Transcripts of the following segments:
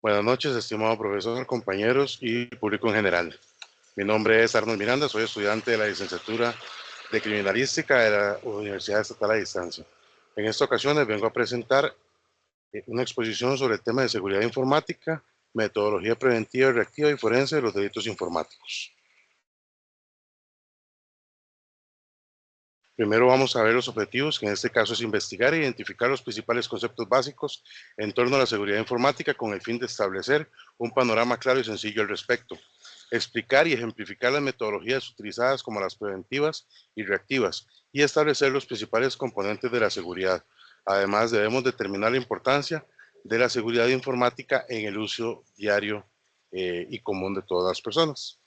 Buenas noches, estimado profesor, compañeros y público en general. Mi nombre es Arnold Miranda, soy estudiante de la licenciatura de Criminalística de la Universidad Estatal a Distancia. En esta ocasión les vengo a presentar una exposición sobre el tema de seguridad informática, metodología preventiva, reactiva y forense de los delitos informáticos. Primero vamos a ver los objetivos, que en este caso es investigar e identificar los principales conceptos básicos en torno a la seguridad informática con el fin de establecer un panorama claro y sencillo al respecto. Explicar y ejemplificar las metodologías utilizadas como las preventivas y reactivas y establecer los principales componentes de la seguridad. Además, debemos determinar la importancia de la seguridad informática en el uso diario y común de todas las personas.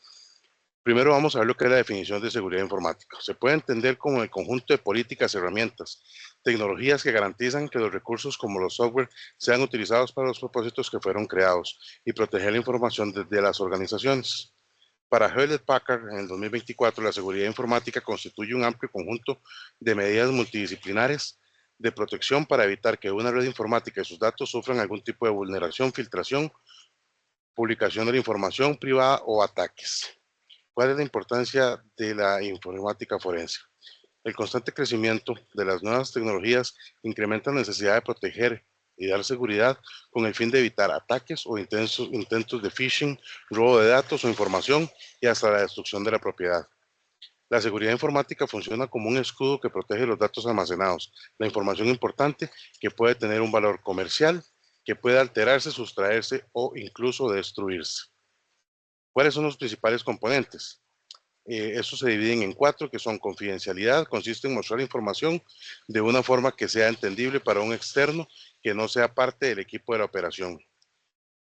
Primero vamos a ver lo que es la definición de seguridad informática. Se puede entender como el conjunto de políticas, herramientas, tecnologías que garantizan que los recursos como los software sean utilizados para los propósitos que fueron creados y proteger la información desde las organizaciones. Para Hewlett Packard, en el 2024, la seguridad informática constituye un amplio conjunto de medidas multidisciplinares de protección para evitar que una red informática y sus datos sufran algún tipo de vulneración, filtración, publicación de la información privada o ataques. ¿Cuál es la importancia de la informática forense? El constante crecimiento de las nuevas tecnologías incrementa la necesidad de proteger y dar seguridad con el fin de evitar ataques o intentos de phishing, robo de datos o información y hasta la destrucción de la propiedad. La seguridad informática funciona como un escudo que protege los datos almacenados, la información importante que puede tener un valor comercial, que puede alterarse, sustraerse o incluso destruirse. ¿Cuáles son los principales componentes? Estos se dividen en cuatro, que son confidencialidad, consiste en mostrar información de una forma que sea entendible para un externo que no sea parte del equipo de la operación.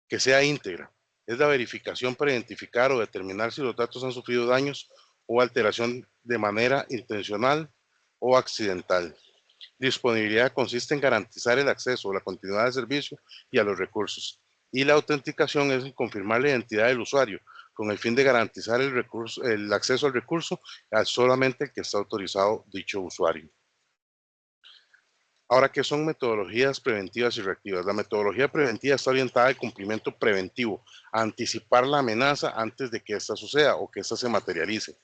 Que sea íntegra, es la verificación para identificar o determinar si los datos han sufrido daños o alteración de manera intencional o accidental. Disponibilidad consiste en garantizar el acceso o la continuidad del servicio y a los recursos. Y la autenticación es en confirmar la identidad del usuario con el fin de garantizar el acceso al recurso a solamente el que está autorizado dicho usuario. Ahora, ¿qué son metodologías preventivas y reactivas? La metodología preventiva está orientada al cumplimiento preventivo, a anticipar la amenaza antes de que ésta suceda o que ésta se materialice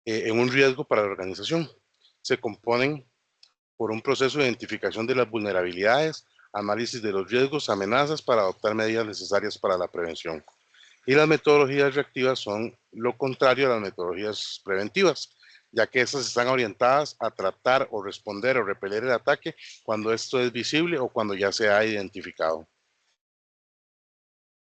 en un riesgo para la organización. Se componen por un proceso de identificación de las vulnerabilidades, análisis de los riesgos, amenazas para adoptar medidas necesarias para la prevención. Y las metodologías reactivas son lo contrario a las metodologías preventivas, ya que estas están orientadas a tratar o responder o repeler el ataque cuando esto es visible o cuando ya se ha identificado.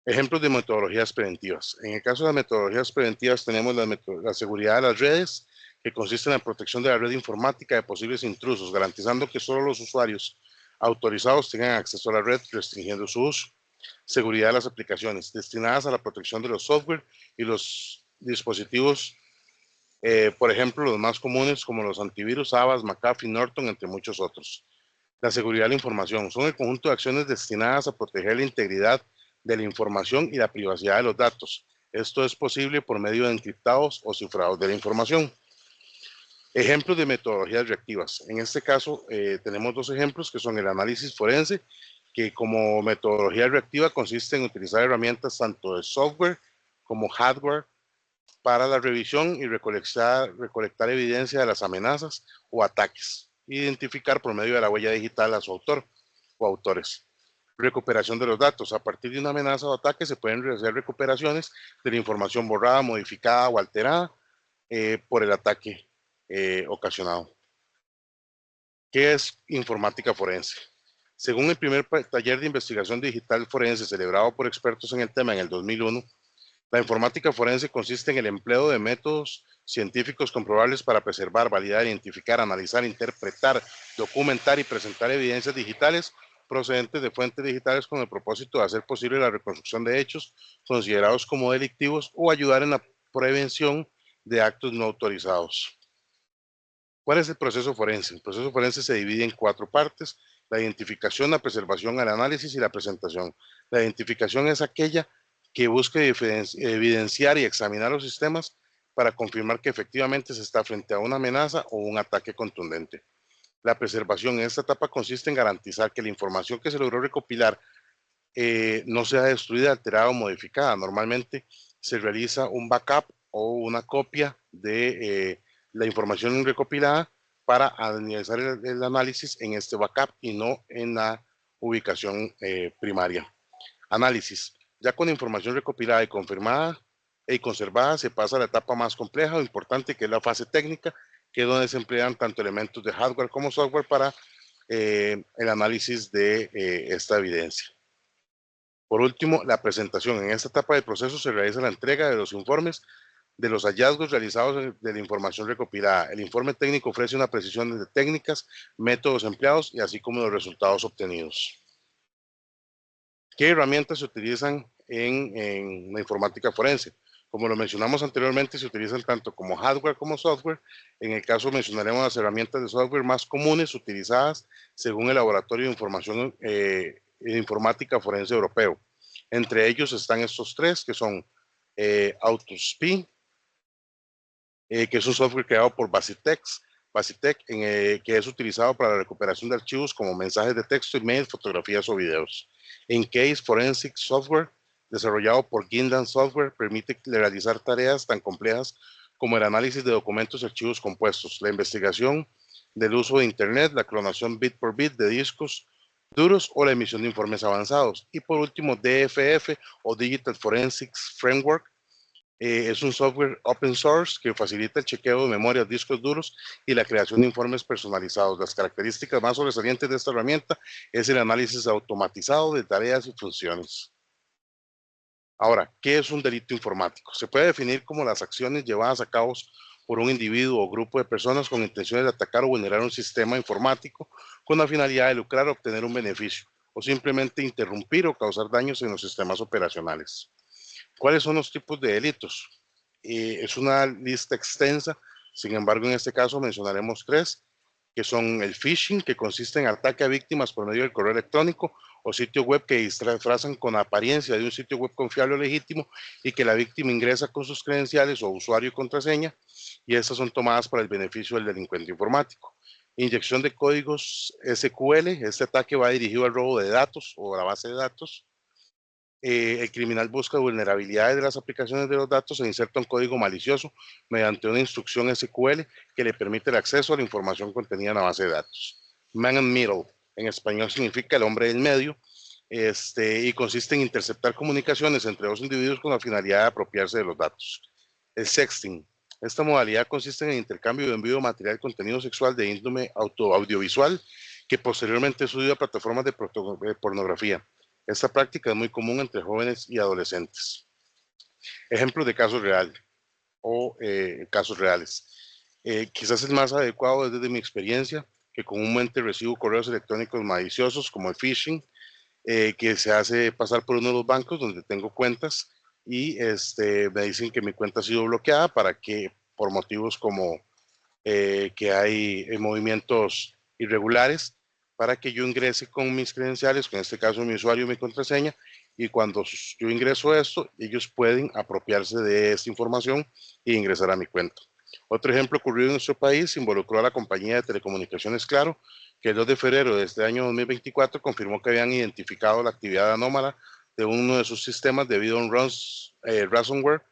Ejemplos de metodologías preventivas. En el caso de las metodologías preventivas tenemos la seguridad de las redes, que consiste en la protección de la red informática de posibles intrusos, garantizando que solo los usuarios autorizados tengan acceso a la red, restringiendo su uso. Seguridad de las aplicaciones, destinadas a la protección de los software y los dispositivos, por ejemplo, los más comunes como los antivirus, Avast, McAfee, Norton, entre muchos otros. La seguridad de la información son el conjunto de acciones destinadas a proteger la integridad de la información y la privacidad de los datos. Esto es posible por medio de encriptados o cifrados de la información. Ejemplos de metodologías reactivas. En este caso, tenemos dos ejemplos que son el análisis forense, que como metodología reactiva consiste en utilizar herramientas tanto de software como hardware para la revisión y recolectar evidencia de las amenazas o ataques. Identificar por medio de la huella digital a su autor o autores. Recuperación de los datos. A partir de una amenaza o ataque se pueden hacer recuperaciones de la información borrada, modificada o alterada por el ataque ocasionado. ¿Qué es informática forense? Según el primer taller de investigación digital forense celebrado por expertos en el tema en el 2001, la informática forense consiste en el empleo de métodos científicos comprobables para preservar, validar, identificar, analizar, interpretar, documentar y presentar evidencias digitales procedentes de fuentes digitales con el propósito de hacer posible la reconstrucción de hechos considerados como delictivos o ayudar en la prevención de actos no autorizados. ¿Cuál es el proceso forense? El proceso forense se divide en cuatro partes: la identificación, la preservación, el análisis y la presentación. La identificación es aquella que busca evidenciar y examinar los sistemas para confirmar que efectivamente se está frente a una amenaza o un ataque contundente. La preservación en esta etapa consiste en garantizar que la información que se logró recopilar no sea destruida, alterada o modificada. Normalmente se realiza un backup o una copia de la información recopilada para analizar el análisis en este backup y no en la ubicación primaria. Análisis. Ya con información recopilada y confirmada y conservada, se pasa a la etapa más compleja o importante, que es la fase técnica, que es donde se emplean tanto elementos de hardware como software para el análisis de esta evidencia. Por último, la presentación. En esta etapa del proceso se realiza la entrega de los informes de los hallazgos realizados de la información recopilada. El informe técnico ofrece una precisión de técnicas, métodos empleados y así como los resultados obtenidos. ¿Qué herramientas se utilizan en la informática forense? Como lo mencionamos anteriormente, se utilizan tanto como hardware como software. En el caso mencionaremos las herramientas de software más comunes utilizadas según el Laboratorio de Información Informática Forense Europeo. Entre ellos están estos tres, que son AutoSPI, que es un software creado por Basitec, que es utilizado para la recuperación de archivos como mensajes de texto, email, fotografías o videos. Encase Forensic Software, desarrollado por Gindan Software, permite realizar tareas tan complejas como el análisis de documentos y archivos compuestos, la investigación del uso de Internet, la clonación bit por bit de discos duros o la emisión de informes avanzados. Y por último, DFF o Digital Forensics Framework, es un software open source que facilita el chequeo de memorias, discos duros y la creación de informes personalizados. Las características más sobresalientes de esta herramienta es el análisis automatizado de tareas y funciones. Ahora, ¿qué es un delito informático? Se puede definir como las acciones llevadas a cabo por un individuo o grupo de personas con intenciones de atacar o vulnerar un sistema informático con la finalidad de lucrar o obtener un beneficio, o simplemente interrumpir o causar daños en los sistemas operacionales. ¿Cuáles son los tipos de delitos? Es una lista extensa, sin embargo, en este caso mencionaremos tres, que son el phishing, que consiste en ataque a víctimas por medio del correo electrónico o sitio web que disfrazan con apariencia de un sitio web confiable o legítimo y que la víctima ingresa con sus credenciales o usuario y contraseña, y estas son tomadas para el beneficio del delincuente informático. Inyección de códigos SQL, este ataque va dirigido al robo de datos o a la base de datos. El criminal busca vulnerabilidades de las aplicaciones de los datos e inserta un código malicioso mediante una instrucción SQL que le permite el acceso a la información contenida en la base de datos. Man in middle, en español significa el hombre del medio, y consiste en interceptar comunicaciones entre dos individuos con la finalidad de apropiarse de los datos. El sexting. Esta modalidad consiste en el intercambio de envío de material de contenido sexual de índole audiovisual que posteriormente es subido a plataformas de pornografía. Esta práctica es muy común entre jóvenes y adolescentes. Ejemplos de casos reales o casos reales. Quizás el más adecuado es desde mi experiencia, que comúnmente recibo correos electrónicos maliciosos como el phishing, que se hace pasar por uno de los bancos donde tengo cuentas y me dicen que mi cuenta ha sido bloqueada para que por motivos como que hay movimientos irregulares, para que yo ingrese con mis credenciales, en este caso mi usuario y mi contraseña, y cuando yo ingreso esto, ellos pueden apropiarse de esta información e ingresar a mi cuenta. Otro ejemplo ocurrido en nuestro país involucró a la compañía de telecomunicaciones Claro, que el 2 de febrero de este año 2024 confirmó que habían identificado la actividad anómala de uno de sus sistemas debido a un ransomware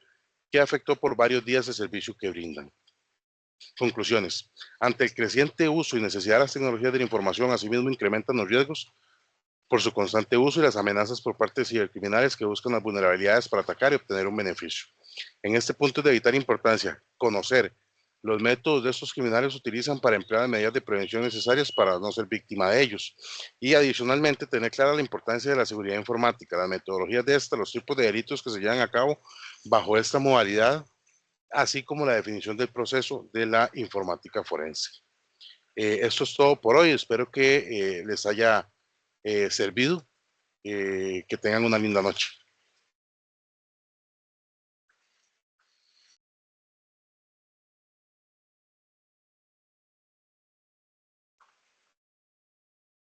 que afectó por varios días el servicio que brindan. Conclusiones. Ante el creciente uso y necesidad de las tecnologías de la información, asimismo incrementan los riesgos por su constante uso y las amenazas por parte de cibercriminales que buscan las vulnerabilidades para atacar y obtener un beneficio. En este punto es de vital importancia conocer los métodos de estos criminales utilizan para emplear las medidas de prevención necesarias para no ser víctima de ellos. Y adicionalmente tener clara la importancia de la seguridad informática, las metodologías de esta, los tipos de delitos que se llevan a cabo bajo esta modalidad, así como la definición del proceso de la informática forense. Esto es todo por hoy. Espero que les haya servido. Que tengan una linda noche.